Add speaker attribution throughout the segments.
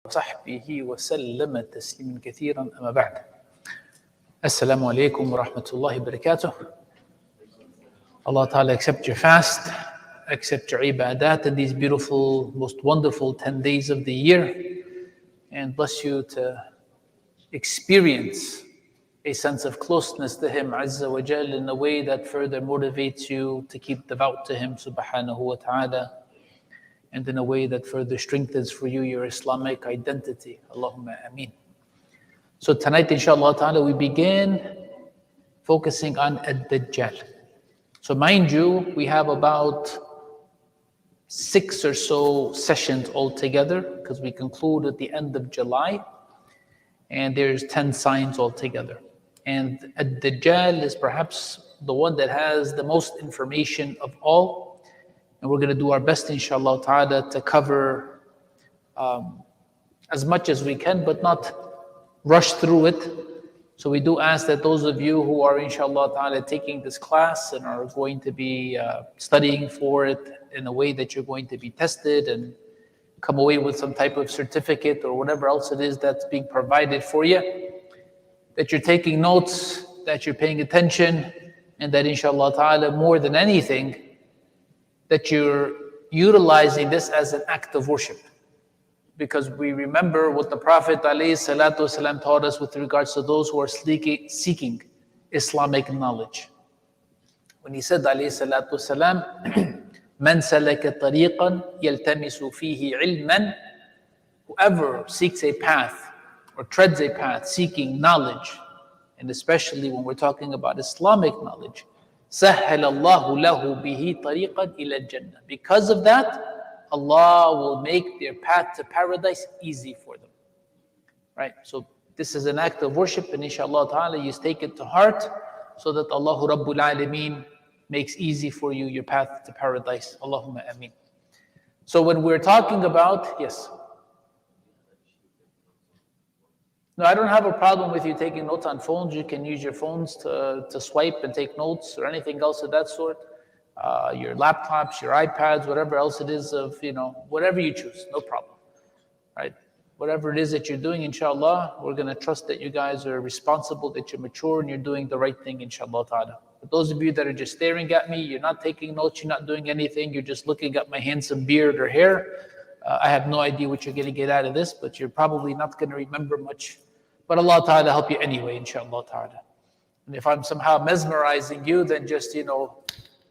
Speaker 1: وصحبه وسلم تسليما كثيرا أما بعد. Assalamu alaikum wa rahmatullahi wa barakatuh. Allah Ta'ala accept your fast, accept your ibadat in these beautiful, most wonderful 10 days of the year, and bless you to experience a sense of closeness to Him Azza wa Jal in a way that further motivates you to keep devout to Him Subhanahu wa Ta'ala, and in a way that further strengthens for you your Islamic identity. Allahumma ameen. So tonight, inshallah ta'ala, we begin focusing on Ad-Dajjal. So mind you, we have about 6 or so sessions altogether, because we conclude at the end of July, and there's 10 signs altogether. And Ad-Dajjal is perhaps the one that has the most information of all, and we're going to do our best, inshallah ta'ala, to cover as much as we can, but not rush through it. So we do ask that those of you who are inshallah ta'ala taking this class and are going to be studying for it in a way that you're going to be tested and come away with some type of certificate or whatever else it is that's being provided for you, that you're taking notes, that you're paying attention, and that inshallah ta'ala, more than anything, that you're utilizing this as an act of worship. Because we remember what the Prophet ﷺ taught us with regards to those who are seeking Islamic knowledge. When he said ﷺ, مَنْ سَلَكَ طَرِيقًا يَلْتَمِسُ فِيهِ عِلْمًا, whoever seeks a path or treads a path seeking knowledge, and especially when we're talking about Islamic knowledge, سَهَّلَ اللَّهُ لَهُ بِهِ طَرِيقًا إِلَى الْجَنَّةِ. Because of that, Allah will make their path to paradise easy for them. Right? So this is an act of worship, and inshallah ta'ala, you take it to heart so that Allah Rabbul Alameen makes easy for you your path to paradise. Allahumma ameen. So when we're talking about, yes. No, I don't have a problem with you taking notes on phones. You can use your phones to swipe and take notes or anything else of that sort. Your laptops, your iPads, whatever else it is of, whatever you choose, no problem, right? Whatever it is that you're doing, inshallah, we're going to trust that you guys are responsible, that you're mature, and you're doing the right thing, inshallah ta'ala. But those of you that are just staring at me, you're not taking notes, you're not doing anything, you're just looking at my handsome beard or hair, I have no idea what you're going to get out of this, but you're probably not going to remember much. But Allah ta'ala help you anyway, inshallah ta'ala. And if I'm somehow mesmerizing you, then just,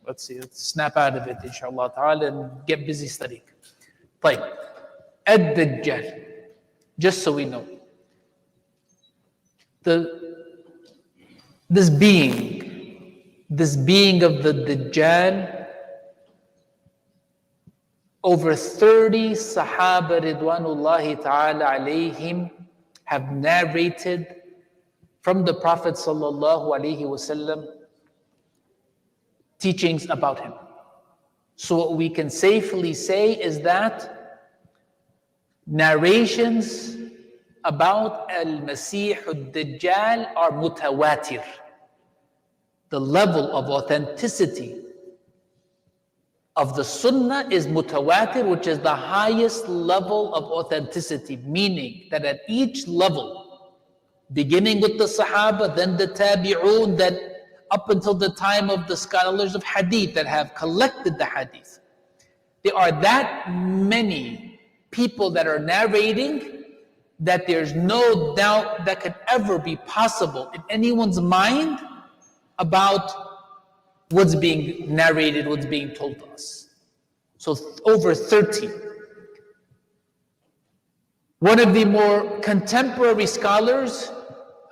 Speaker 1: let's snap out of it, inshallah ta'ala, and get busy studying. Like, Ad-Dajjal, just so we know. This being of the Dajjal, over 30 Sahaba Ridwanullahi ta'ala alayhim have narrated from the Prophet sallallahu alayhi wasallam teachings about him. So what we can safely say is that narrations about Al-Masih Ad-Dajjal are mutawatir. The level of authenticity of the Sunnah is mutawatir, which is the highest level of authenticity, meaning that at each level, beginning with the Sahaba, then the Tabi'un, then up until the time of the scholars of hadith that have collected the hadith, there are that many people that are narrating that there's no doubt that could ever be possible in anyone's mind about what's being narrated, what's being told to us. So over 30. One of the more contemporary scholars,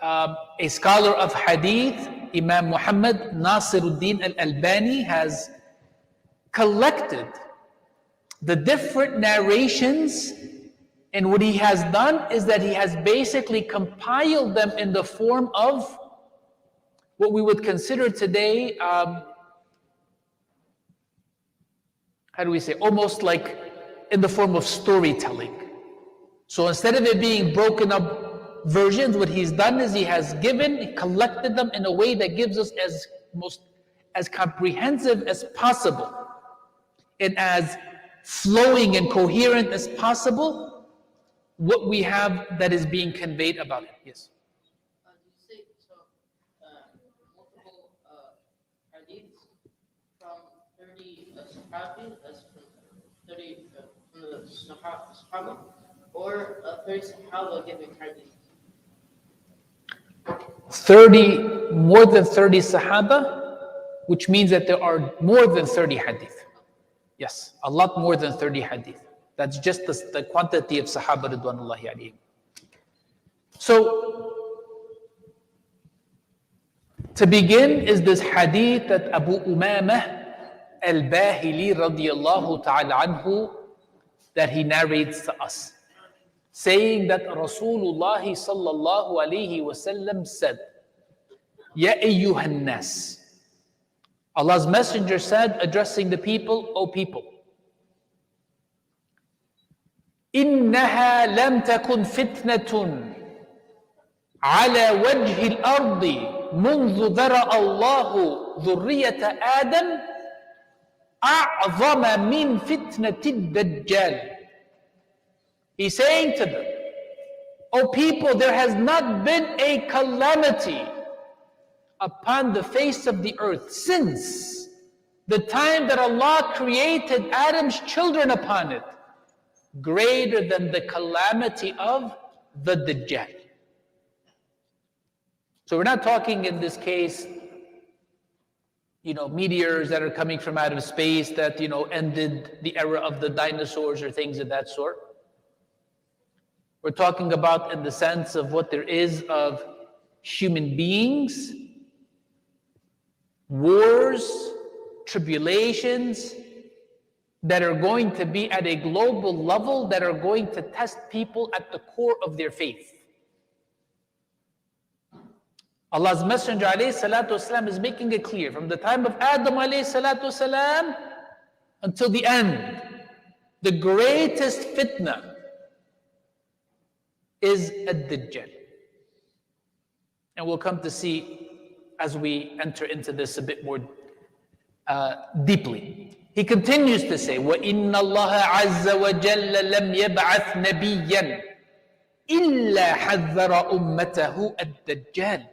Speaker 1: a scholar of hadith, Imam Muhammad Nasiruddin al-Albani, has collected the different narrations, and what he has done is that he has basically compiled them in the form of what we would consider today, almost like in the form of storytelling. So instead of it being broken up versions, what he's done is he has collected them in a way that gives us as comprehensive as possible and as flowing and coherent as possible what we have that is being conveyed about it. Yes.
Speaker 2: You say so multiple hadiths from 30 Sahabi, that's from 30 from the Sahaba, or 30 Sahaba giving hadith?
Speaker 1: 30, more than 30 Sahaba, which means that there are more than 30 hadith. Yes, a lot more than 30 hadith. That's just the quantity of Sahaba Ridwanullahi alayhim. So, to begin is this hadith that Abu Umamah al-Bahili radiyallahu ta'ala anhu, that he narrates to us, saying that Rasulullah sallallahu alayhi wasallam said, Ya ayyuhan nas. Allah's messenger said, addressing the people, O people, إنها لم تكن فتنة على وجه الأرض منذ ذرأ الله ذرية آدم أعظم من فتنة الدجال. He's saying to them, O people, there has not been a calamity upon the face of the earth since the time that Allah created Adam's children upon it, greater than the calamity of the Dajjal. So we're not talking in this case, meteors that are coming from out of space that, ended the era of the dinosaurs or things of that sort. We're talking about in the sense of what there is of human beings, wars, tribulations, that are going to be at a global level, that are going to test people at the core of their faith. Allah's Messenger ﷺ is making it clear, from the time of Adam ﷺ until the end, the greatest fitna is ad-Dajjal. And we'll come to see as we enter into this a bit more deeply. He continues to say, وَإِنَّ اللَّهَ عَزَّ وَجَلَّ لَمْ يَبْعَثْ نَبِيًّا إِلَّا حَذَّرَ أُمَّتَهُ الدَّجَّالِ.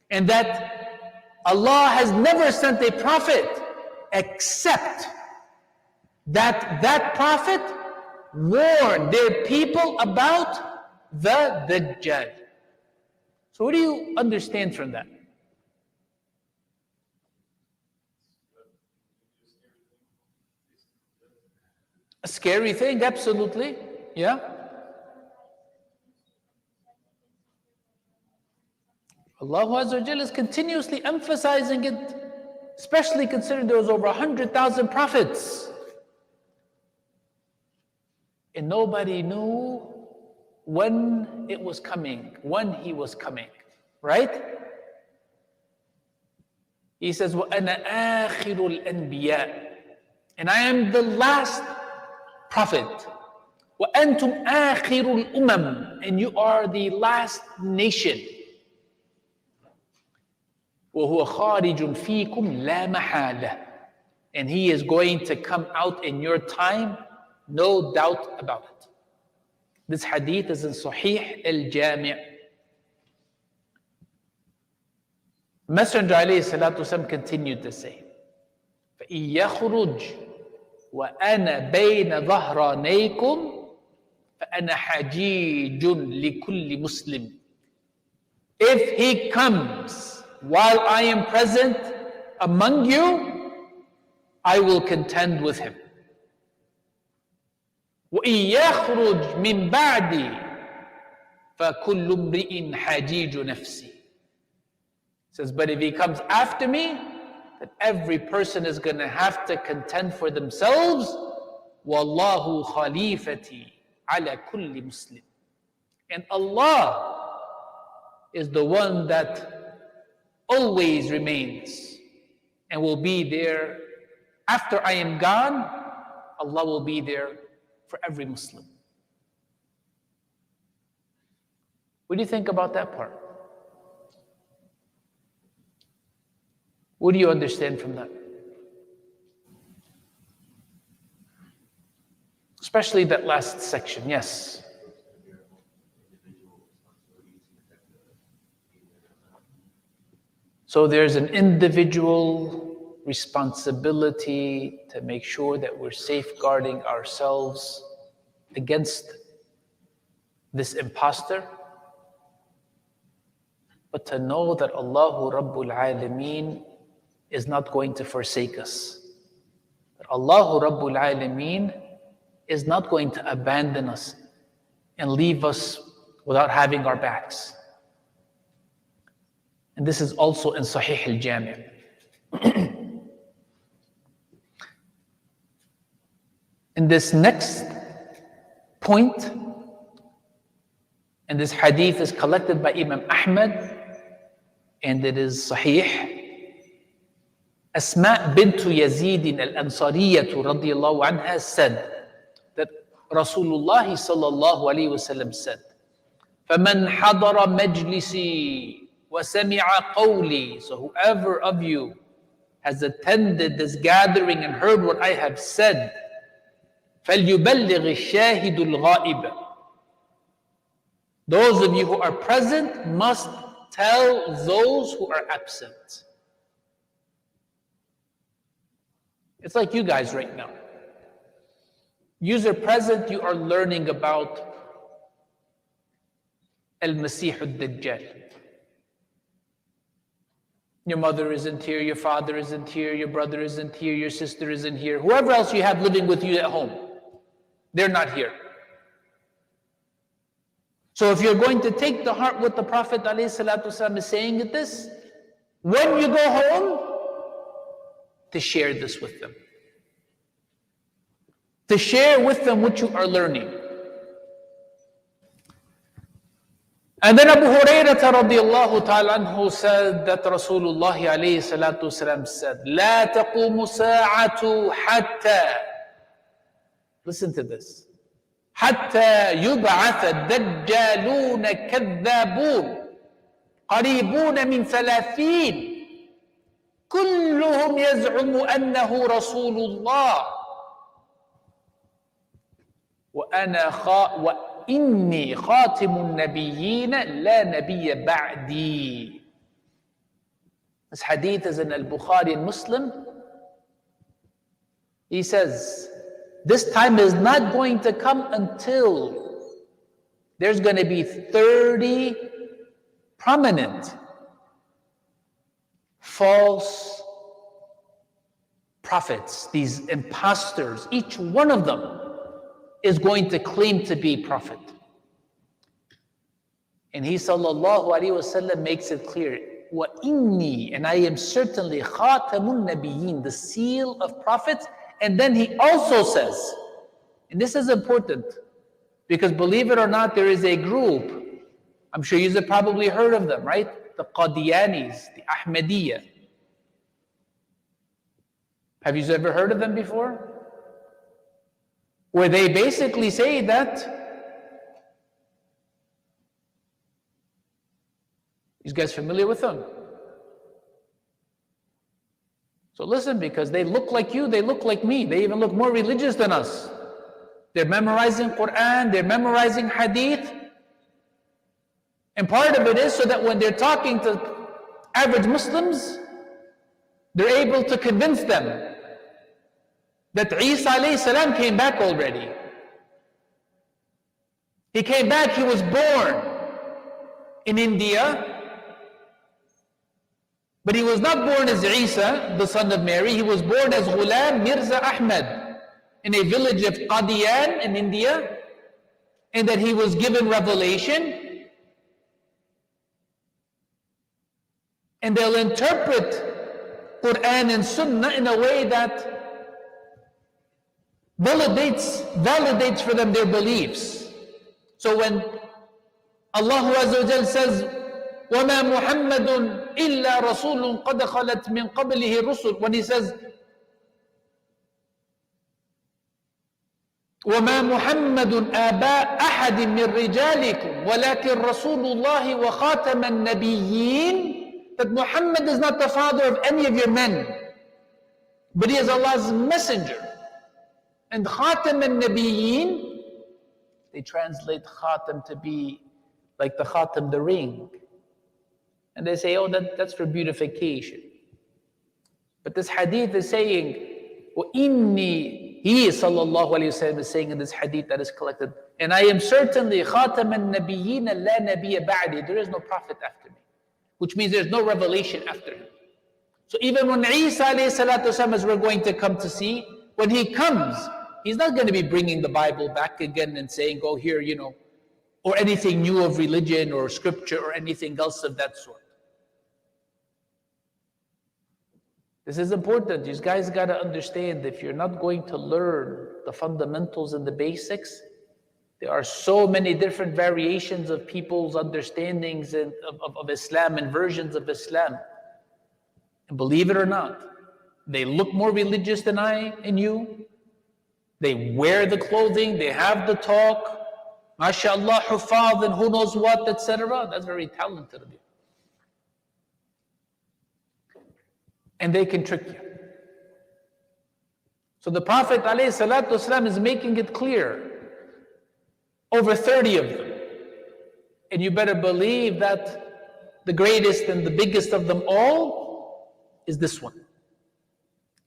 Speaker 1: And that Allah has never sent a prophet except that prophet warned their people about the Dajjal. So what do you understand from that? A scary thing, absolutely. Yeah. Allah Azza wa Jalla is continuously emphasizing it, especially considering there was over 100,000 prophets. And nobody knew when it was coming, when he was coming. Right? He says, وَأَنَا آخِرُ الْأَنْبِيَاءِ. And I am the last prophet. وَأَنْتُمْ آخِرُ الْأُمَمِ. And you are the last nation. وَهُوَ خَارِجٌ فِيكُمْ لَا مَحَالَةٍ. And he is going to come out in your time, no doubt about it. This hadith is in Sahih al-Jami'. Messenger alayhi salatu wasallam continued to say, فَإِن يَخْرُجْ وَأَنَا بَيْنَ ظَهْرَانَيْكُمْ فَأَنَا حَجِيجٌ لِكُلِّ مُسْلِمٍ. If he comes while I am present among you, I will contend with him. وَإِن يَخْرُجْ مِن بَعْدِي فَكُلُّ امْرِئٍ حَجِيجُ نَفْسِهِ. Says, but if he comes after me, then every person is going to have to contend for themselves. وَاللَّهُ خَلِيفَتِي عَلَى كُلِّ مُسْلِمٍ. And Allah is the one that always remains and will be there. After I am gone, Allah will be there for every Muslim. What do you think about that part? What do you understand from that? Especially that last section, yes. So there's an individual responsibility to make sure that we're safeguarding ourselves against this imposter, but to know that Allahu Rabbul Alameen is not going to forsake us. That Allahu Rabbul Alameen is not going to abandon us and leave us without having our backs. And this is also in Sahih al-Jami'. In this next point, and this hadith is collected by Imam Ahmad, and it is Sahih. Asma bint Yazid al-Ansariyah radiyallahu anha said that Rasulullah sallallahu alayhi wasallam said, فَمَنْ حَضَرَ مَجْلِسِي وَسَمِعَ قَوْلِي. So whoever of you has attended this gathering and heard what I have said, فَلْيُبَلِّغِ الشَّاهِدُ الْغَائِبَ. Those of you who are present must tell those who are absent. It's like you guys right now. You are present, you are learning about Al-Masih al-Dajjal. Your mother isn't here, your father isn't here, your brother isn't here, your sister isn't here. Whoever else you have living with you at home, they're not here. So if you're going to take to heart what the Prophet ﷺ is saying at this, when you go home, to share this with them. To share with them what you are learning. And then Abu Hurairah radiyallahu ta'ala anhu said that Rasulullah alayhi salatu wasalam said, لا تقوم ساعة حتى, listen to this, حتى يبعث الدجالون كذابون قريبون من 30 كلهم يزعم أنه رسول الله وإني خاتم النبيين لا نبي بعدي. This hadith is in Al-Bukhari and Muslim. He says, this time is not going to come until there's going to be 30 prominent false prophets, these imposters. Each one of them is going to claim to be prophet. And he sallallahu alaihi wasallam makes it clear, وَإِنِّي, and I am certainly khatamun nabiyyin, the seal of prophets. And then he also says, and this is important, because believe it or not, there is a group, I'm sure you've probably heard of them, right? The Qadianis, the Ahmadiyya. Have you ever heard of them before? Where they basically say that, you guys familiar with them? So listen, because they look like you, they look like me, they even look more religious than us. They're memorizing Quran, they're memorizing Hadith. And part of it is so that when they're talking to average Muslims, they're able to convince them that Isa alayhi salam came back already. He came back, he was born in India, but he was not born as Isa, the son of Mary. He was born as Ghulam Mirza Ahmad in a village of Qadian in India, and that he was given revelation. And they'll interpret Quran and Sunnah in a way that validates for them their beliefs. So when Allah Azza wa Jal says, وَمَا مُحَمَّدٌ إِلَّا رَسُولٌ قَدْ خَلَتْ مِنْ قَبْلِهِ الرُّسُلُ, when he says, وَمَا مُحَمَّدٌ آبَاءَ أَحَدٍ مِّن رِجَالِكُمْ وَلَكِنْ رَسُولُ اللَّهِ وَخَاتَمَ النَّبِيِّينَ, that Muhammad is not the father of any of your men, but he is Allah's messenger. And Khatam al-Nabiyyin, they translate Khatam to be like the Khatam, the ring. And they say, oh, that's for beautification. But this hadith is saying, he sallallahu alayhi wasallam is saying in this hadith that is collected, and I am certainly khatam an-nabiyyin la nabiyya ba'di. There is no prophet after me, which means there's no revelation after him. So even when Isa alayhi salatu wasallam, as we're going to come to see, when he comes, he's not going to be bringing the Bible back again and saying, go here, or anything new of religion or scripture or anything else of that sort. This is important. You guys got to understand, if you're not going to learn the fundamentals and the basics, there are so many different variations of people's understandings of Islam and versions of Islam. And believe it or not, they look more religious than I and you. They wear the clothing, they have the talk, mashallah, hufad, and who knows what, etc. That's very talented of you. And they can trick you. So the Prophet ﷺ is making it clear, over 30 of them. And you better believe that the greatest and the biggest of them all is this one.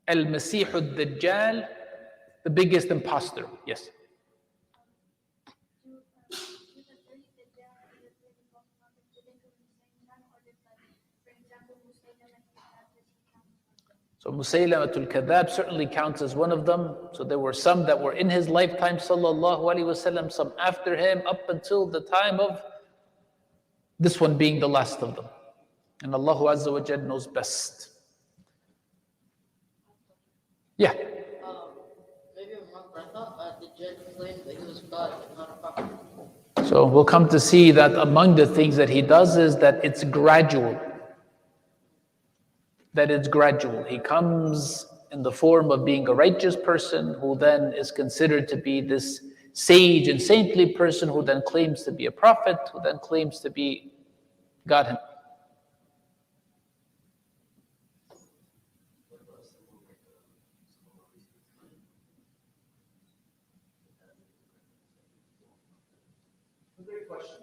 Speaker 1: Al-Masih al-Dajjal, the biggest imposter. Yes. So Musaylimatul Kadhab certainly counts as one of them. So there were some that were in his lifetime, sallallahu alaihi wasallam, some after him, up until the time of this one being the last of them. And Allah Azza wa Jalla knows best. Yeah.
Speaker 2: Maybe I thought the judge claimed that he was God, not a prophet.
Speaker 1: So we'll come to see that among the things that he does is that it's gradual. That it's gradual. He comes in the form of being a righteous person who then is considered to be this sage and saintly person who then claims to be a prophet, who then claims to be God himself. Great question.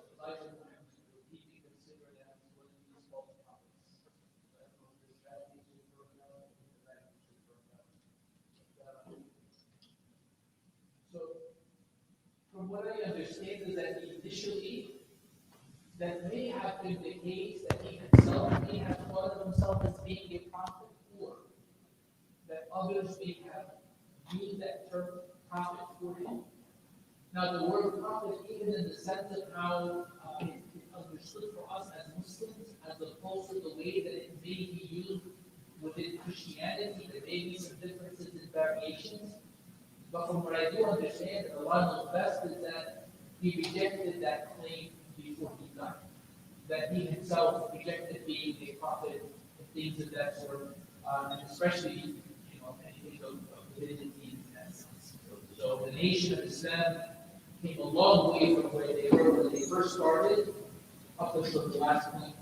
Speaker 1: So, from what I understand is that initially, that may have been the case that he himself may have thought of himself as being a prophet, or that others may have used that term prophet for him. Now, the word prophet, even in the sense of how it's understood for us as Muslims, as opposed to the way that it may be used within Christianity, there may be some differences and variations. But from what I do understand, and Allah knows best, is that he rejected that claim before he died. That he himself rejected being a prophet and things of that sort, and especially, anything of divinity in that sense. So the nation of Islam came a long way from where they were when they first started, up until the last point,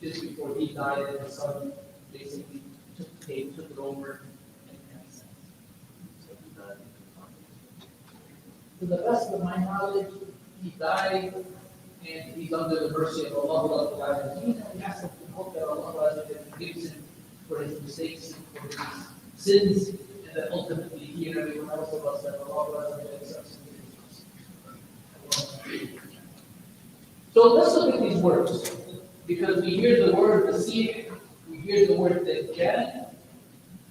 Speaker 1: just before he died, and his son basically took it over. To the best of my knowledge, he died, and he's under the mercy of Allah. And we ask him to hope that Allah forgives him for his mistakes and for his sins, and that ultimately he and everyone else of us that Allah accepts. So let's look at these words, because we hear the word Masih, we hear the word Dajjal,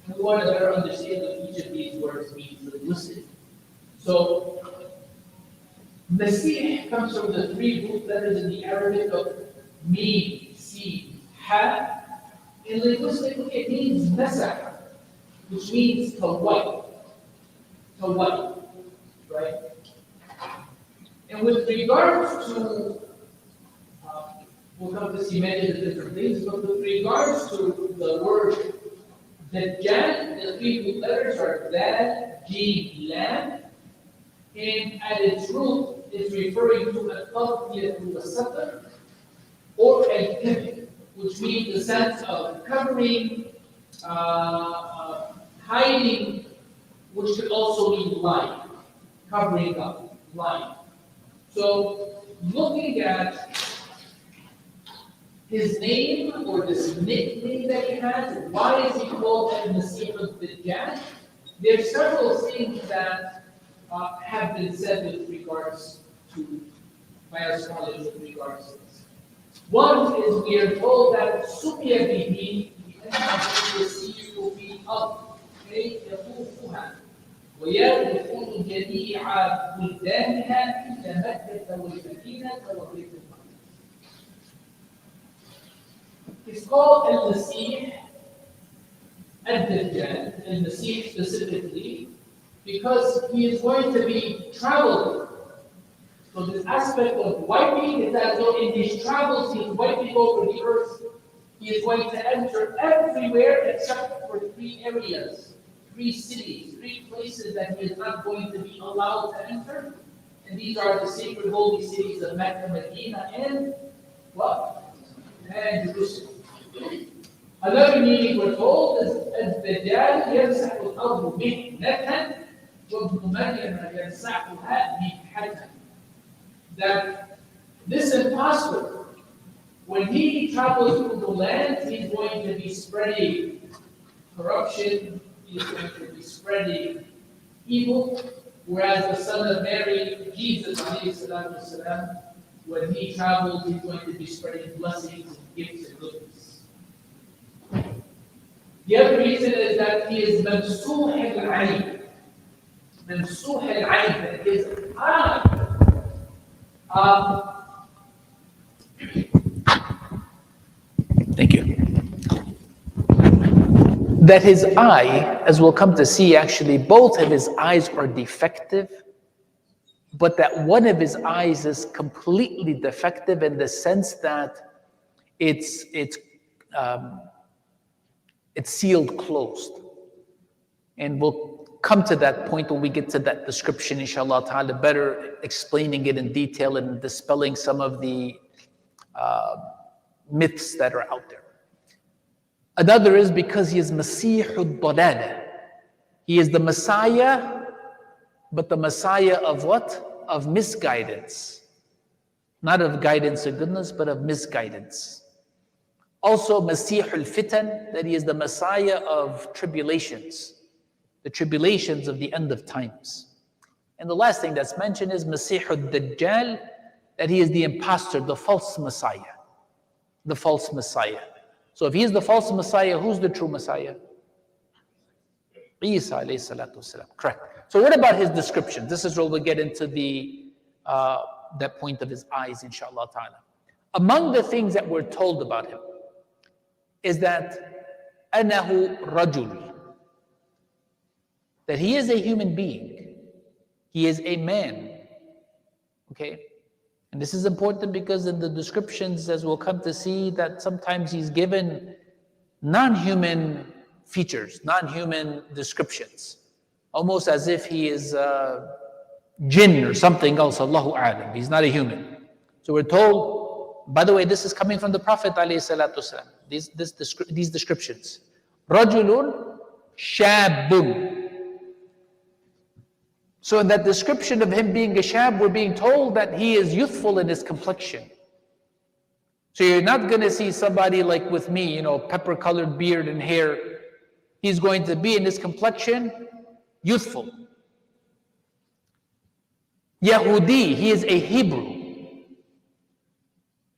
Speaker 1: and we want to better understand what each of these words means linguistically. So, Masih comes from the three root letters in the Arabic of Mim, Sin, Ha. And linguistically, it means Masah, which means to wipe. To wipe, right? And with regards to, we'll come to see many of the different things, but with regards to the word Dajjal, the three root letters are Dal, Jim, Lam. And at its root, it's referring to a tawfiyah to a satr, or a hibb, which means the sense of covering, hiding, which could also mean lying, covering up, lying. So, looking at his name or this nickname that he has, why is he called Al-Masih al-Dajjal? There are several things that have been said with regards to, by our scholars with regards to this. One is we are told that سُمِيَ بِهِ لأنه يسير في الأرض كي يطوفها ويدخل جميع بلدانها إلى مكة والمدينة وبيت المقدس. It's called Al-Masih al-Dajjal, Al-Masih specifically, because he is going to be traveling. So this aspect of wiping is as though in his travels he is wiping over the earth. He is going to enter everywhere except for 3 areas, 3 cities, 3 places that he is not going to be allowed to enter. And these are the sacred holy cities of Mecca, Medina, and what? And Jerusalem. Another meaning we're told is الدجال يمسح الأرض مهنة وابن مريم يمسحها مهنة. That this impostor, when he travels through the land, he's going to be spreading corruption, he's going to be spreading evil, whereas the son of Mary, Jesus, والسلام, when he travels, he's going to be spreading blessings and gifts and goodness. The other reason is that he is Mamsuh al-Ayn. Mamsuh al-Ayn, that his eye. Thank you. That his eye, as we'll come to see, actually both of his eyes are defective, but that one of his eyes is completely defective in the sense that it's sealed closed. And we'll come to that point when we get to that description, inshallah ta'ala, better explaining it in detail and dispelling some of the myths that are out there. Another is because he is Masihud Dalala. He is the Messiah, but the Messiah of what? Of misguidance. Not of guidance or goodness, but of misguidance. Also, Masihul Fitan, that he is the Messiah of tribulations. The tribulations of the end of times. And the last thing that's mentioned is Masihud Dajjal, that he is the impostor, the false Messiah. The false Messiah. So if he is the false Messiah, who's the true Messiah? Isa alayhi salatu wasalam. Correct. So what about his description? This is where we'll get into the that point of his eyes, inshallah ta'ala. Among the things that we're told about him is that أَنَهُ رَجُلٌ, that he is a human being. He is a man. Okay? And this is important because in the descriptions, as we'll come to see, that sometimes he's given non-human features, non-human descriptions, almost as if he is jinn or something else, Allahu a'lam. He's not a human. So we're told, by the way, this is coming from the Prophet ﷺ, these descriptions. Rajulun shabun. So in that description of him being a shab, we're being told that he is youthful in his complexion. So you're not going to see somebody like with me, pepper-colored beard and hair. He's going to be in his complexion youthful. Yahudi, he is a Hebrew.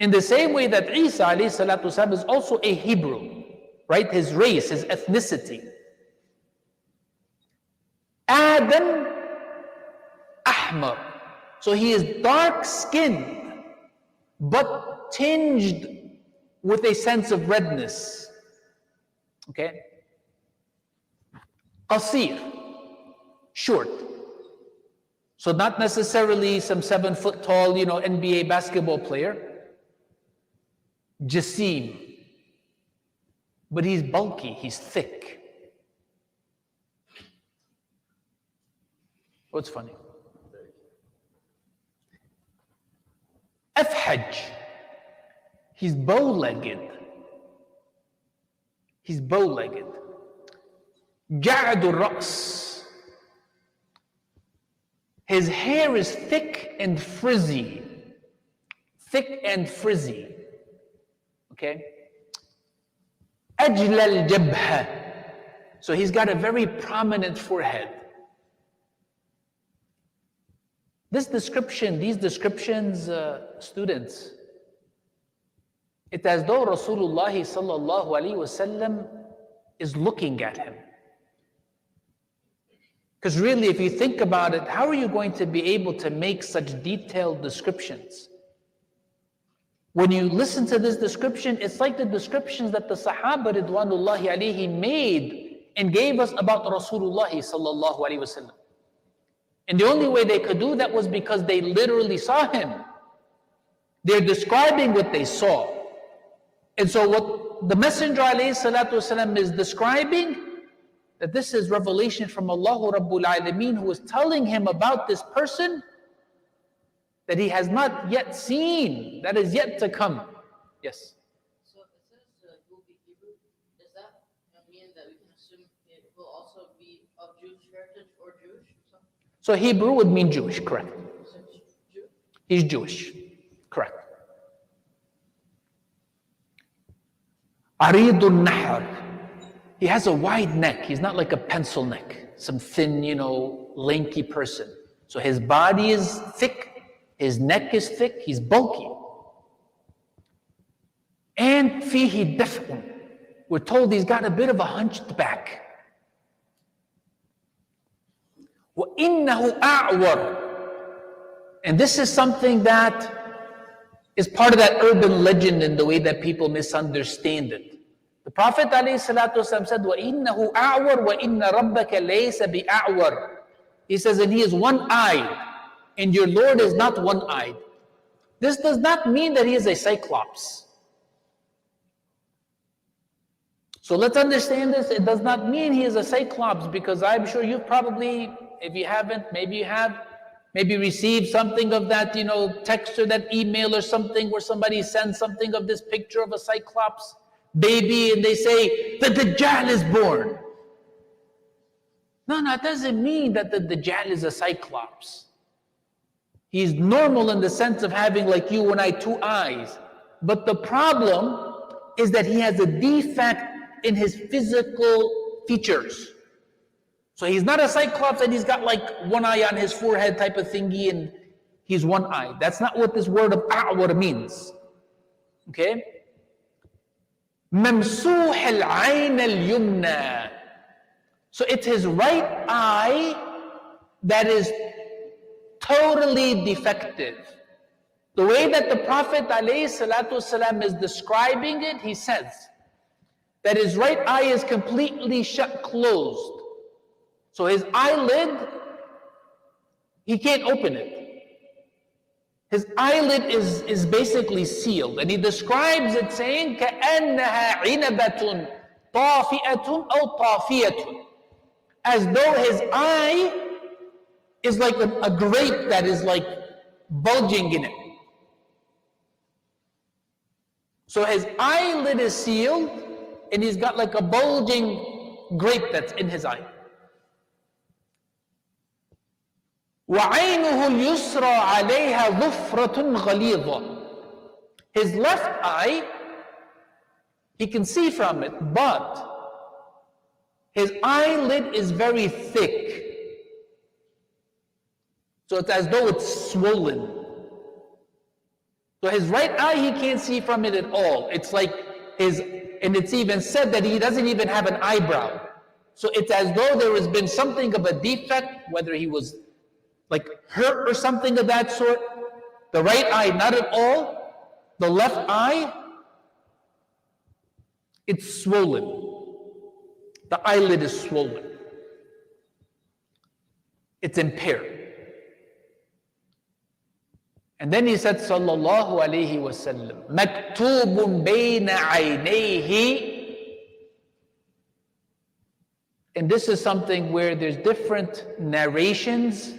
Speaker 1: In the same way that Isa alayhi salatu wasalam is also a Hebrew, right? His race, his ethnicity. Adam, Ahmar. So he is dark-skinned, but tinged with a sense of redness. Okay? Qasir, short. So not necessarily some 7-foot tall, NBA basketball player. Jasim. But he's bulky, he's thick. What's funny? Afhaj. He's bow-legged. He's bow-legged. Ja'adu Ras. His hair is thick and frizzy. Thick and frizzy. Okay? أجل الجبهة. So he's got a very prominent forehead. These descriptions, students, it's as though Rasulullah sallallahu alaihi wasallam is looking at him. Because really, if you think about it, how are you going to be able to make such detailed descriptions? When you listen to this description, it's like the descriptions that the Sahaba Ridwanullahi alayhi made and gave us about Rasulullah sallallahu alaihi wasallam. And the only way they could do that was because they literally saw him. They're describing what they saw. And so what the Messenger alayhi salatu wasallam is describing, that this is revelation from Allah Rabbul Alameen, who is telling him about this person that he has not yet seen, that is yet to come. Yes?
Speaker 2: So it says it will be Hebrew. Does that mean that we can assume it will also be of Jewish heritage or Jewish?
Speaker 1: So Hebrew would mean Jewish, correct.
Speaker 2: So Jew?
Speaker 1: He's Jewish, correct. Aridun Nahar. He has a wide neck. He's not like a pencil neck, some thin, lanky person. So his body is thick, his neck is thick, he's bulky. And fihi daf'un. We're told he's got a bit of a hunched back. وَإِنَّهُ أَعْوَرُ. And this is something that is part of that urban legend in the way that people misunderstand it. The Prophet ﷺ said, وَإِنَّهُ أَعْوَرُ وَإِنَّ رَبَّكَ لَيْسَ بِأَعْوَرُ. He says, and he is one-eyed, and your Lord is not one-eyed. This does not mean that he is a cyclops. So let's understand this. It does not mean he is a cyclops, because I'm sure you've probably, if you haven't, maybe you have, maybe received something of that, text or that email or something where somebody sends something of this picture of a cyclops baby and they say, the Dajjal is born. No, it doesn't mean that the Dajjal is a cyclops. He's normal in the sense of having, like you and I, two eyes. But the problem is that he has a defect in his physical features. So he's not a cyclops and he's got like one eye on his forehead type of thingy and he's one-eyed. That's not what this word of a'war means. Okay? ممسوح العين اليمنى. So it's his right eye that is totally defective. The way that the Prophet ﷺ is describing it, he says that his right eye is completely shut closed. So his eyelid, he can't open it. His eyelid is basically sealed. And he describes it saying, كَأَنَّهَا عِنَبَةٌ طَافِئَةٌ أَوْ طَافِيَةٌ. As though his eye is like a grape that is like bulging in it. So his eyelid is sealed and he's got like a bulging grape that's in his eye. وَعَيْنُهُ الْيُسْرَى عَلَيْهَا ظُفْرَةٌ غَلِيظَةٌ. His left eye, he can see from it, but his eyelid is very thick. So it's as though it's swollen. So his right eye, he can't see from it at all. It's like and it's even said that he doesn't even have an eyebrow. So it's as though there has been something of a defect, whether he was like hurt or something of that sort. The right eye, not at all. The left eye, it's swollen. The eyelid is swollen. It's impaired. And then he said, sallallahu alayhi wasallam, maktubun bayna aynayhi. And this is something where there's different narrations.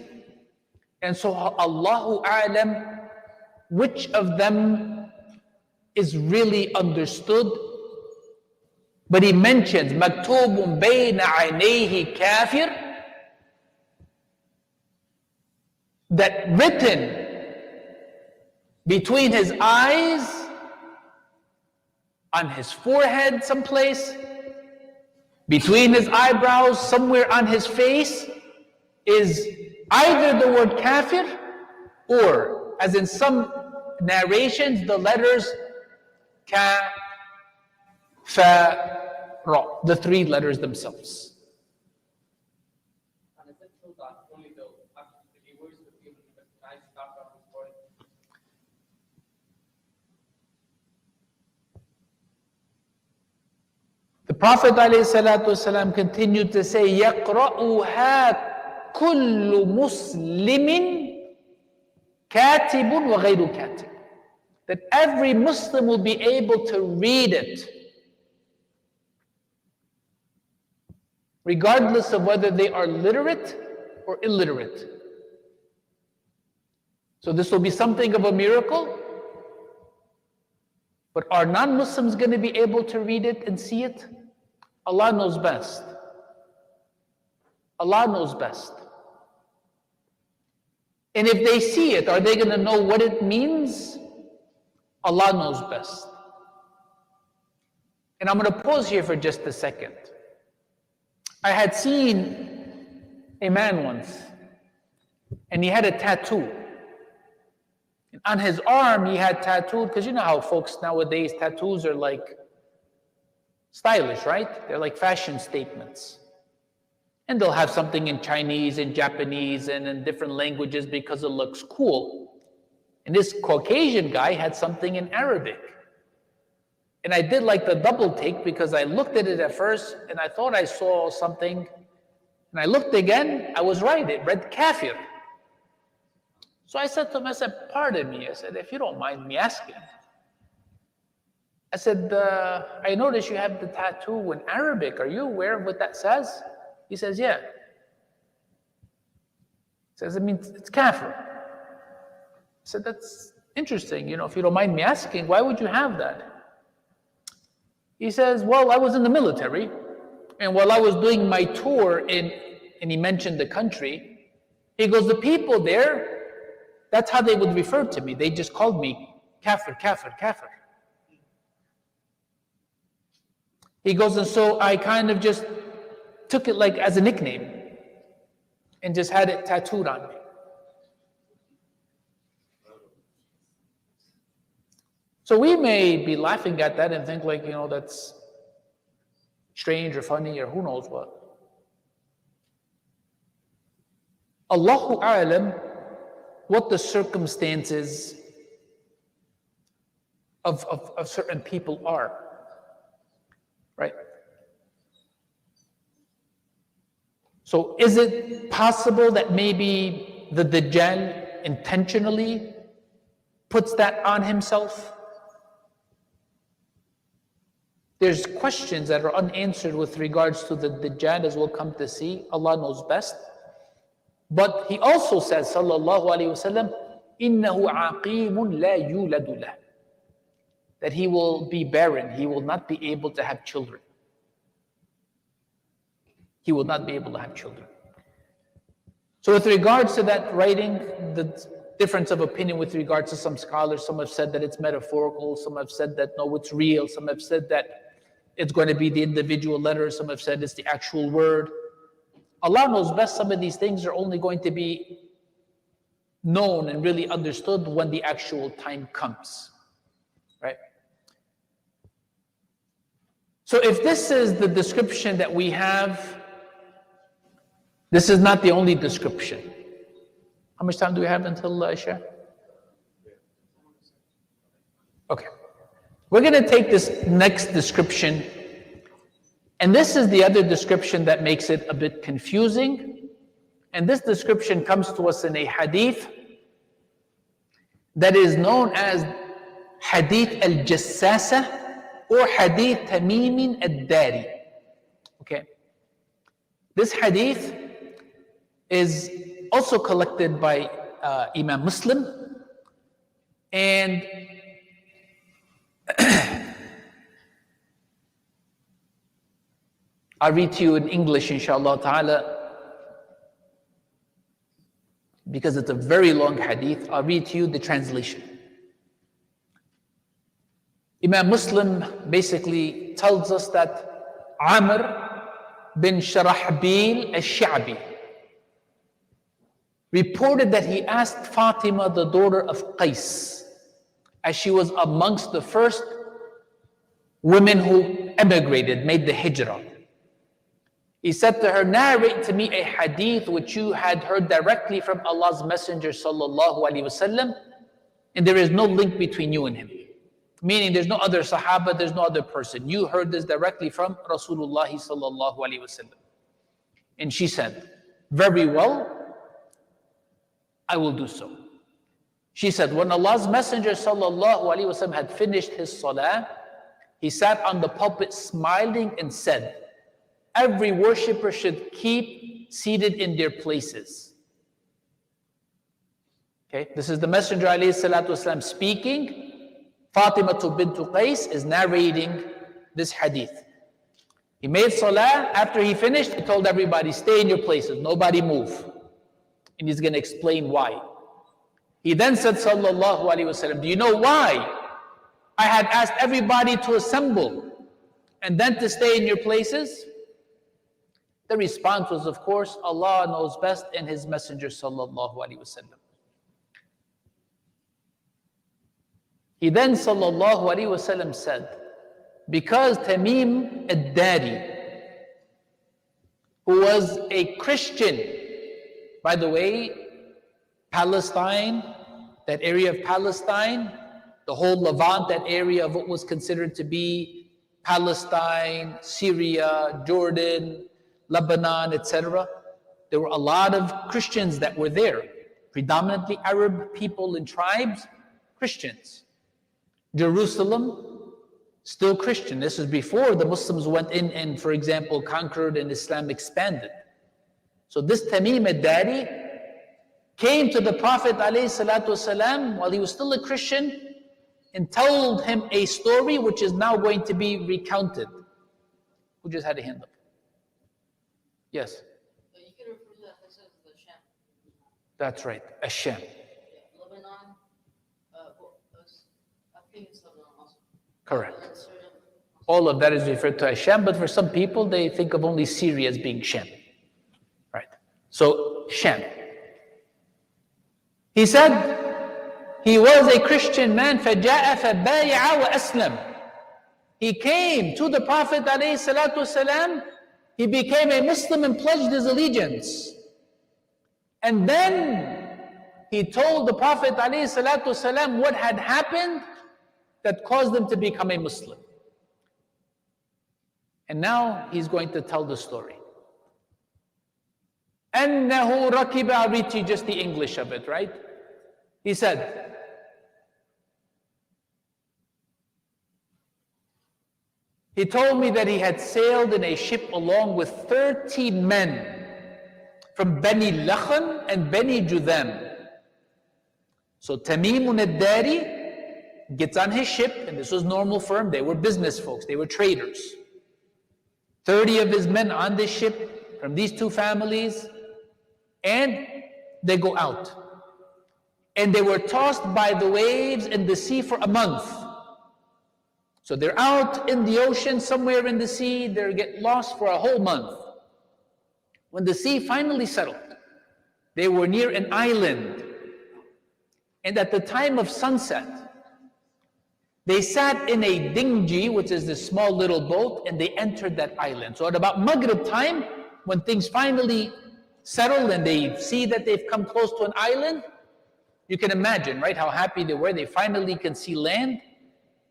Speaker 1: And so Allahu a'lam, which of them is really understood? But he mentions, maktubun bayna aynayhi kafir, that written between his eyes on his forehead someplace, between his eyebrows, somewhere on his face, is either the word kafir or, as in some narrations, the letters ka, fa, ra, the three letters themselves.
Speaker 3: And is it true that only the actual believers will be able to recognize that from his word?
Speaker 1: The Prophet ﷺ continued to say, يَقْرَأُهَا كُلُّ مُسْلِمٍ كَاتِبٌ وَغَيْرُ كَاتِبٌ. That every Muslim will be able to read it, regardless of whether they are literate or illiterate. So this will be something of a miracle, but are non-Muslims going to be able to read it and see it? Allah knows best. Allah knows best. And if they see it, are they going to know what it means? Allah knows best. And I'm going to pause here for just a second. I had seen a man once, and he had a tattoo. And on his arm, he had tattooed, because you know how folks nowadays, tattoos are like stylish, right? They're like fashion statements. And they'll have something in Chinese and Japanese and in different languages because it looks cool. And this Caucasian guy had something in Arabic. And I did like the double take because I looked at it at first and I thought I saw something. And I looked again, I was right, it read kafir. So I said to him, I said, pardon me. I said, if you don't mind me asking. I said, I noticed you have the tattoo in Arabic. Are you aware of what that says? He says, yeah. He says, it means it's kafir. I said, that's interesting. You know, if you don't mind me asking, why would you have that? He says, well, I was in the military. And while I was doing my tour and he mentioned the country, he goes, the people there, that's how they would refer to me. They just called me kafir, kafir, kafir. He goes, and so I kind of just took it like as a nickname and just had it tattooed on me. So we may be laughing at that and think like, you know, that's strange or funny or who knows what. Allahu a'lam what the circumstances of certain people are. Right? So is it possible that maybe the Dajjal intentionally puts that on himself? There's questions that are unanswered with regards to the Dajjal, as we'll come to see. Allah knows best. But he also says, sallallahu alayhi wasallam, إِنَّهُ عَقِيمٌ لَا يُولَدُ لَهُ, that he will be barren, he will not be able to have children. He will not be able to have children. So with regards to that writing, the difference of opinion with regards to some scholars, some have said that it's metaphorical, some have said that no, it's real, some have said that it's going to be the individual letters, some have said it's the actual word. Allah knows best. Some of these things are only going to be known and really understood when the actual time comes, right? So if this is the description that we have, this is not the only description. How much time do we have until Isha? Okay. We're going to take this next description, and this is the other description that makes it a bit confusing. And this description comes to us in a hadith that is known as Hadith al-Jassasa or Hadith Tamim al-Dari. Okay. This hadith is also collected by Imam Muslim, and I'll read to you in English, inshallah ta'ala, because it's a very long hadith. I'll read to you the translation. Imam Muslim basically tells us that Amr bin Sharahbil al-Sha'bi reported that he asked Fatima, the daughter of Qais, as she was amongst the first women who emigrated, made the hijrah. He said to her, narrate to me a hadith which you had heard directly from Allah's Messenger sallallahu alaihi wasallam, and there is no link between you and him. Meaning there's no other Sahaba, there's no other person. You heard this directly from Rasulullah sallallahu alaihi wasallam. And she said, very well, I will do so. She said, when Allah's Messenger sallallahu alaihi wasallam had finished his salah, he sat on the pulpit smiling and said, every worshipper should keep seated in their places. Okay, this is the Messenger alayhi salatu wasallam speaking. Fatima bint Qais is narrating this hadith. He made salah. After he finished, he told everybody, stay in your places, nobody move. And he's going to explain why. He then said, sallallahu alaihi wasallam, do you know why I had asked everybody to assemble and then to stay in your places? The response was, of course, Allah knows best and His Messenger sallallahu alaihi wasallam. He then sallallahu alaihi wasallam said, because Tamim ad-Dari, who was a Christian, by the way, Palestine, that area of Palestine, the whole Levant, that area of what was considered to be Palestine, Syria, Jordan, Lebanon, etc. There were a lot of Christians that were there, predominantly Arab people and tribes, Christians. Jerusalem, still Christian. This is before the Muslims went in and, for example, conquered and Islam expanded. So this Tamim ad-Dari came to the Prophet ﷺ while he was still a Christian and told him a story which is now going to be recounted. Who just had a hand up? Yes.
Speaker 2: You can refer to that place as the Sham.
Speaker 1: That's right, Ash-Sham.
Speaker 2: Yeah, Lebanon, I think it's Lebanon also.
Speaker 1: Correct. All of that is referred to as Sham, but for some people, they think of only Syria as being Sham. Right. So, Sham. He said, he was a Christian man, فَجَاءَ فَبَايَعَ وَأَسْلَمَ. He came to the Prophet ﷺ, he became a Muslim and pledged his allegiance. And then he told the Prophet ﷺ what had happened that caused him to become a Muslim. And now he's going to tell the story. أَنَّهُ رَكِبَ, I'll read to you just the English of it, right? He said, he told me that he had sailed in a ship along with 13 men from Bani Lakhan and Bani Judham. So Tamim ad-Dari gets on his ship, and this was normal for him. They were business folks, they were traders. 30 of his men on this ship from these two families, and they go out. And they were tossed by the waves in the sea for a month. So they're out in the ocean, somewhere in the sea, they get lost for a whole month. When the sea finally settled, they were near an island. And at the time of sunset, they sat in a dinghy, which is this small little boat, and they entered that island. So at about Maghrib time, when things finally settle and they see that they've come close to an island, you can imagine, right, how happy they were. They finally can see land.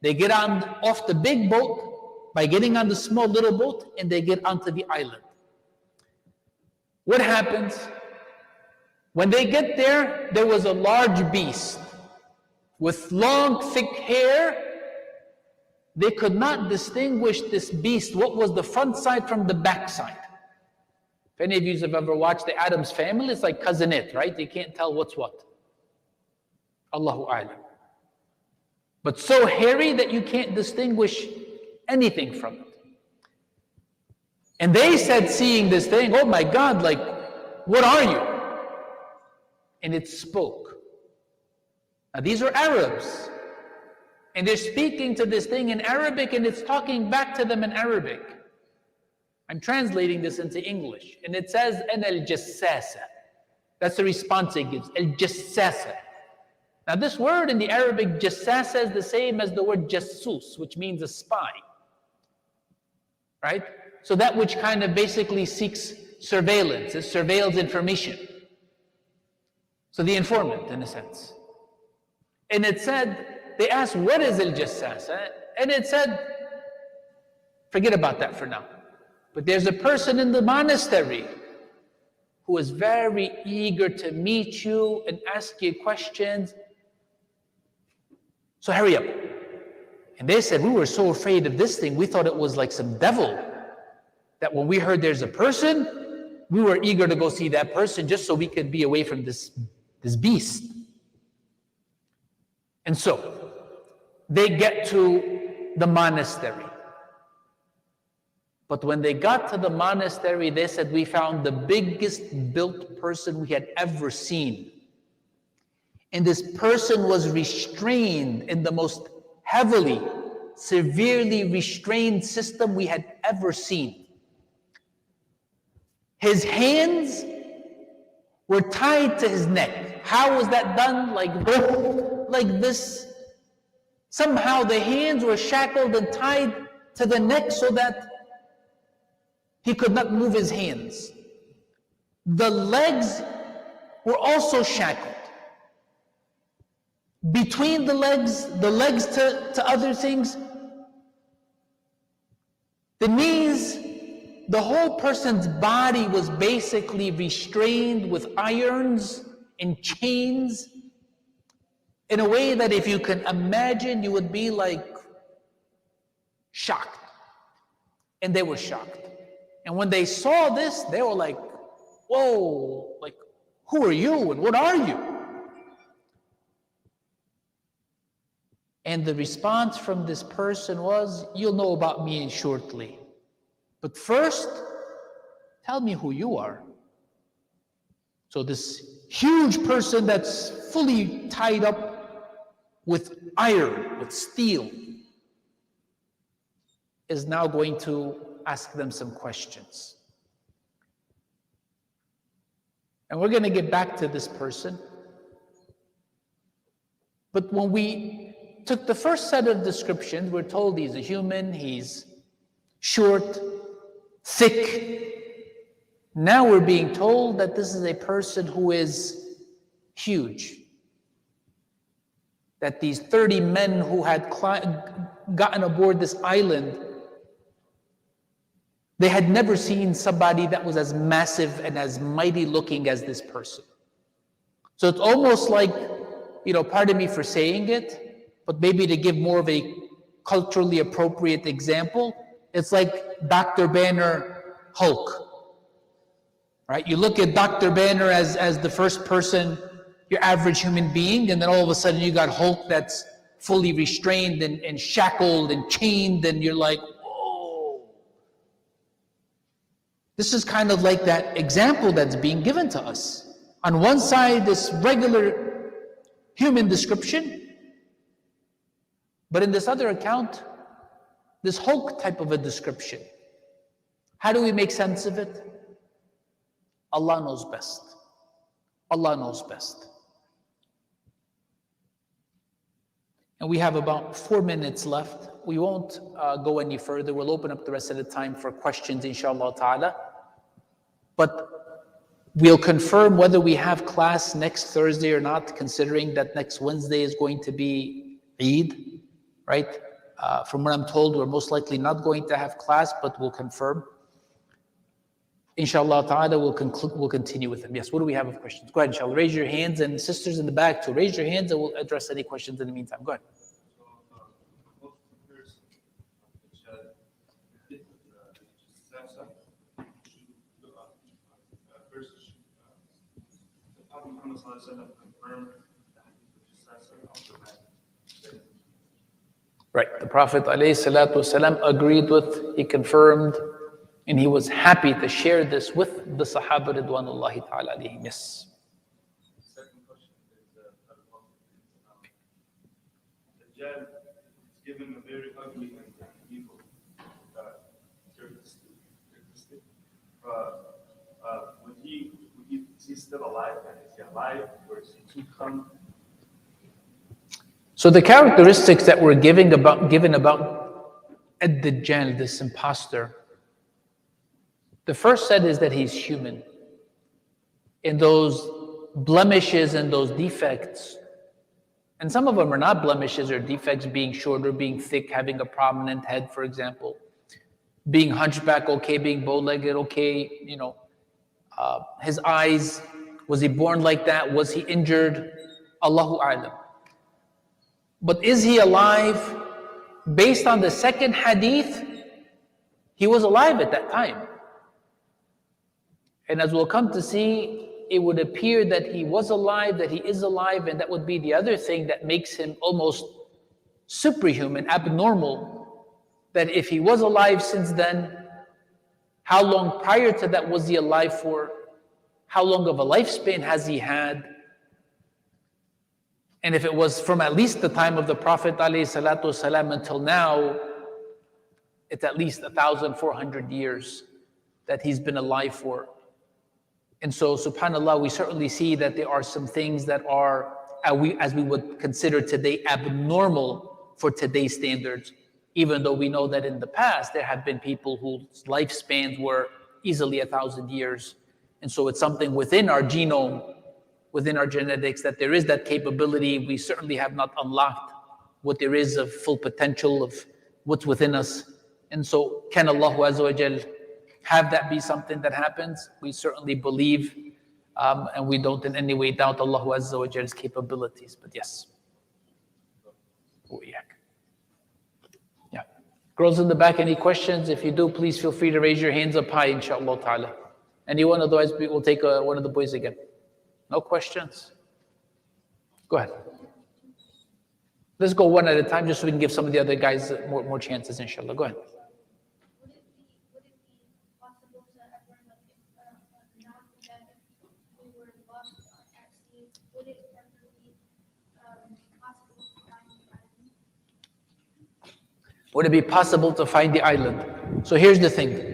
Speaker 1: They get on off the big boat by getting on the small little boat, and they get onto the island. What happens? When they get there, there was a large beast with long, thick hair. They could not distinguish this beast, what was the front side from the back side. If any of you have ever watched the Addams Family, it's like Cousin It, right? You can't tell what's what. Allahu A'lam. But so hairy that you can't distinguish anything from it. And they said, seeing this thing, oh my God, like, what are you? And it spoke. Now these are Arabs. And they're speaking to this thing in Arabic, and it's talking back to them in Arabic. I'm translating this into English. And it says, أنا الجساسة. That's the response it gives, الجساسة. Now this word in the Arabic, jassasa, is the same as the word jassus, which means a spy. Right? So that which kind of basically seeks surveillance, it surveils information. So the informant, in a sense. And it said, they asked, what is al-jassasa? And it said, forget about that for now. But there's a person in the monastery who is very eager to meet you and ask you questions. So hurry up. And they said, we were so afraid of this thing, we thought it was like some devil. That when we heard there's a person, we were eager to go see that person just so we could be away from this beast. And so, they get to the monastery. But when they got to the monastery, they said, we found the biggest built person we had ever seen. And this person was restrained in the most heavily, severely restrained system we had ever seen. His hands were tied to his neck. How was that done? Like this. Somehow the hands were shackled and tied to the neck so that he could not move his hands. The legs were also shackled. Between the legs to other things, the knees, the whole person's body was basically restrained with irons and chains in a way that if you can imagine, you would be like shocked. And they were shocked. And when they saw this, they were like, whoa, like, who are you and what are you? And the response from this person was, you'll know about me shortly. But first, tell me who you are. So this huge person that's fully tied up with iron, with steel, is now going to ask them some questions. And we're going to get back to this person. But when we took the first set of descriptions, we're told he's a human, he's short, thick. Now we're being told that this is a person who is huge. That these 30 men who had gotten aboard this island, they had never seen somebody that was as massive and as mighty looking as this person. So it's almost like, pardon me for saying it, but maybe to give more of a culturally appropriate example, it's like Dr. Banner Hulk, right? You look at Dr. Banner as the first person, your average human being, and then all of a sudden you got Hulk that's fully restrained and shackled and chained, and you're like, whoa. This is kind of like that example that's being given to us. On one side, this regular human description, but in this other account, this Hulk type of a description. How do we make sense of it? Allah knows best. Allah knows best. And we have about 4 minutes left. We won't go any further. We'll open up the rest of the time for questions, inshallah ta'ala. But we'll confirm whether we have class next Thursday or not, considering that next Wednesday is going to be Eid, right? From what I'm told, we're most likely not going to have class, but we'll confirm. Inshallah ta'ala, we'll continue with them. Yes, what do we have of questions? Go ahead, inshallah. Raise your hands, and sisters in the back too. Raise your hands and we'll address any questions in the meantime. Go ahead. Right, the Prophet ﷺ agreed with, he confirmed, and he was happy to share this with the Sahaba Ridwanullahi ta'ala alayhim. Yes.
Speaker 4: Second question is, Dajjal given a very ugly and evil characteristic. Is he still alive? And is he alive? Or is he to come?
Speaker 1: So the characteristics that were given about Ad-Dajjal, this imposter, the first set is that he's human. And those blemishes and those defects, and some of them are not blemishes or defects, being short or being thick, having a prominent head, for example, being hunchback, okay, being bow-legged, okay, his eyes, was he born like that? Was he injured? Allahu A'lam. But is he alive? Based on the second hadith, he was alive at that time. And as we'll come to see, it would appear that he was alive, that he is alive, and that would be the other thing that makes him almost superhuman, abnormal, that if he was alive since then, how long prior to that was he alive for? How long of a lifespan has he had? And if it was from at least the time of the Prophet ﷺ until now, it's at least 1,400 years that he's been alive for. And so, subhanAllah, we certainly see that there are some things that are, as we would consider today, abnormal for today's standards, even though we know that in the past there have been people whose lifespans were easily 1,000 years. And so it's something within our genome, within our genetics, that there is that capability. We certainly have not unlocked what there is of full potential of what's within us. And so can Allah Azza wa Jal have that be something that happens? We certainly believe, and we don't in any way doubt Allah Azza wa Jal's capabilities. But yes. Yeah. Girls in the back, any questions? If you do, please feel free to raise your hands up high, inshallah ta'ala. Anyone? Otherwise, we'll take one of the boys again. No questions? Go ahead. Let's go one at a time just so we can give some of the other guys more chances, inshallah. Go ahead.
Speaker 5: Would it be possible to ever not that if we were lost at sea, would it ever be possible to find the island?
Speaker 1: Would it be possible to find the island? So here's the thing.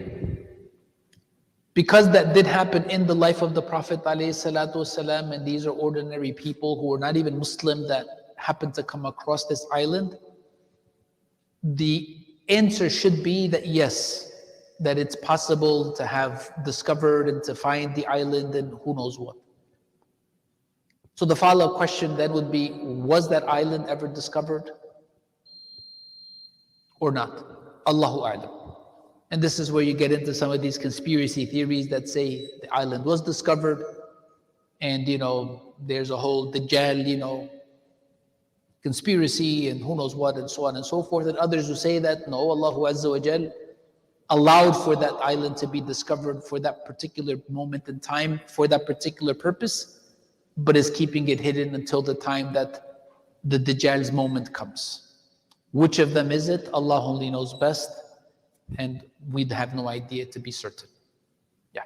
Speaker 1: Because that did happen in the life of the Prophet ﷺ, and these are ordinary people who are not even Muslim that happened to come across this island, the answer should be that yes, that it's possible to have discovered and to find the island and who knows what. So the follow-up question then would be, was that island ever discovered or not? Allahu A'lam. And this is where you get into some of these conspiracy theories that say the island was discovered and, there's a whole Dajjal, conspiracy and who knows what and so on and so forth. And others who say that, no, Allahu Azza wa Jal allowed for that island to be discovered for that particular moment in time, for that particular purpose, but is keeping it hidden until the time that the Dajjal's moment comes. Which of them is it? Allah only knows best. And we'd have no idea to be certain. Yeah.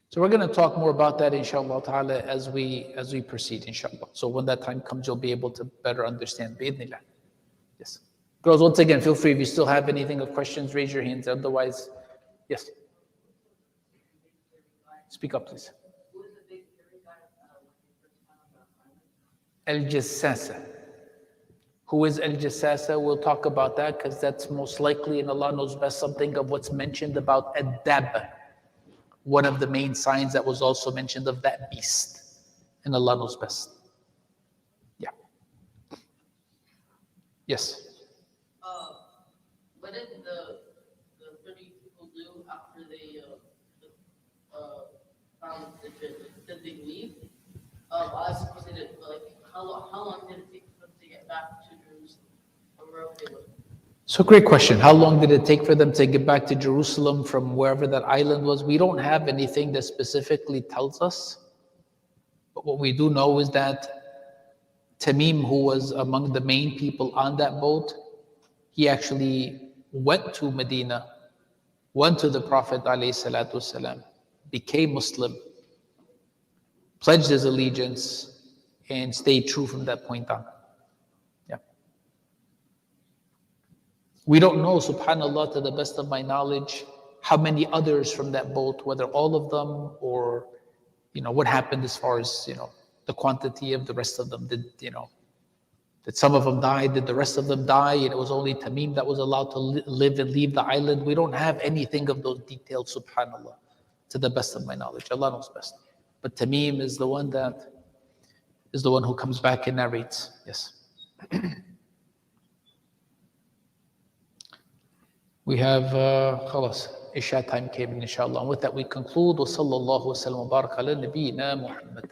Speaker 1: So we're going to talk more about that, inshallah ta'ala, as we proceed, inshallah. So when that time comes, you'll be able to better understand. Bi'idhnillah. Yes. Girls, once again, feel free. If you still have anything of questions, raise your hands. Otherwise, yes. Speak up, please. Al-Jassasa. Who is Al-Jassasa? We'll talk about that because that's most likely, and Allah knows best, something of what's mentioned about Ad-Dabba, one of the main signs that was also mentioned of that beast. And Allah knows best. Yeah. Yes.
Speaker 2: What did the 30 people do after they found the Did they leave? I suppose they did, but how long did it take for them to get back to Jerusalem from wherever they were?
Speaker 1: So great question. How long did it take for them to get back to Jerusalem from wherever that island was? We don't have anything that specifically tells us. But what we do know is that Tamim, who was among the main people on that boat, he actually went to Medina, went to the Prophet ﷺ, became Muslim, pledged his allegiance and stayed true from that point on. Yeah. We don't know, subhanAllah, to the best of my knowledge, how many others from that boat, whether all of them or, what happened as far as, the quantity of the rest of them. Did some of them die? Did the rest of them die? And it was only Tamim that was allowed to live and leave the island. We don't have anything of those details, subhanAllah, to the best of my knowledge. Allah knows best. But Tamim is the one who comes back and narrates. Yes. We have, khalas, Isha time came in, inshallah. And with that we conclude. Wa sallallahu wa sallam wa barak ala nabiyyina Muhammad.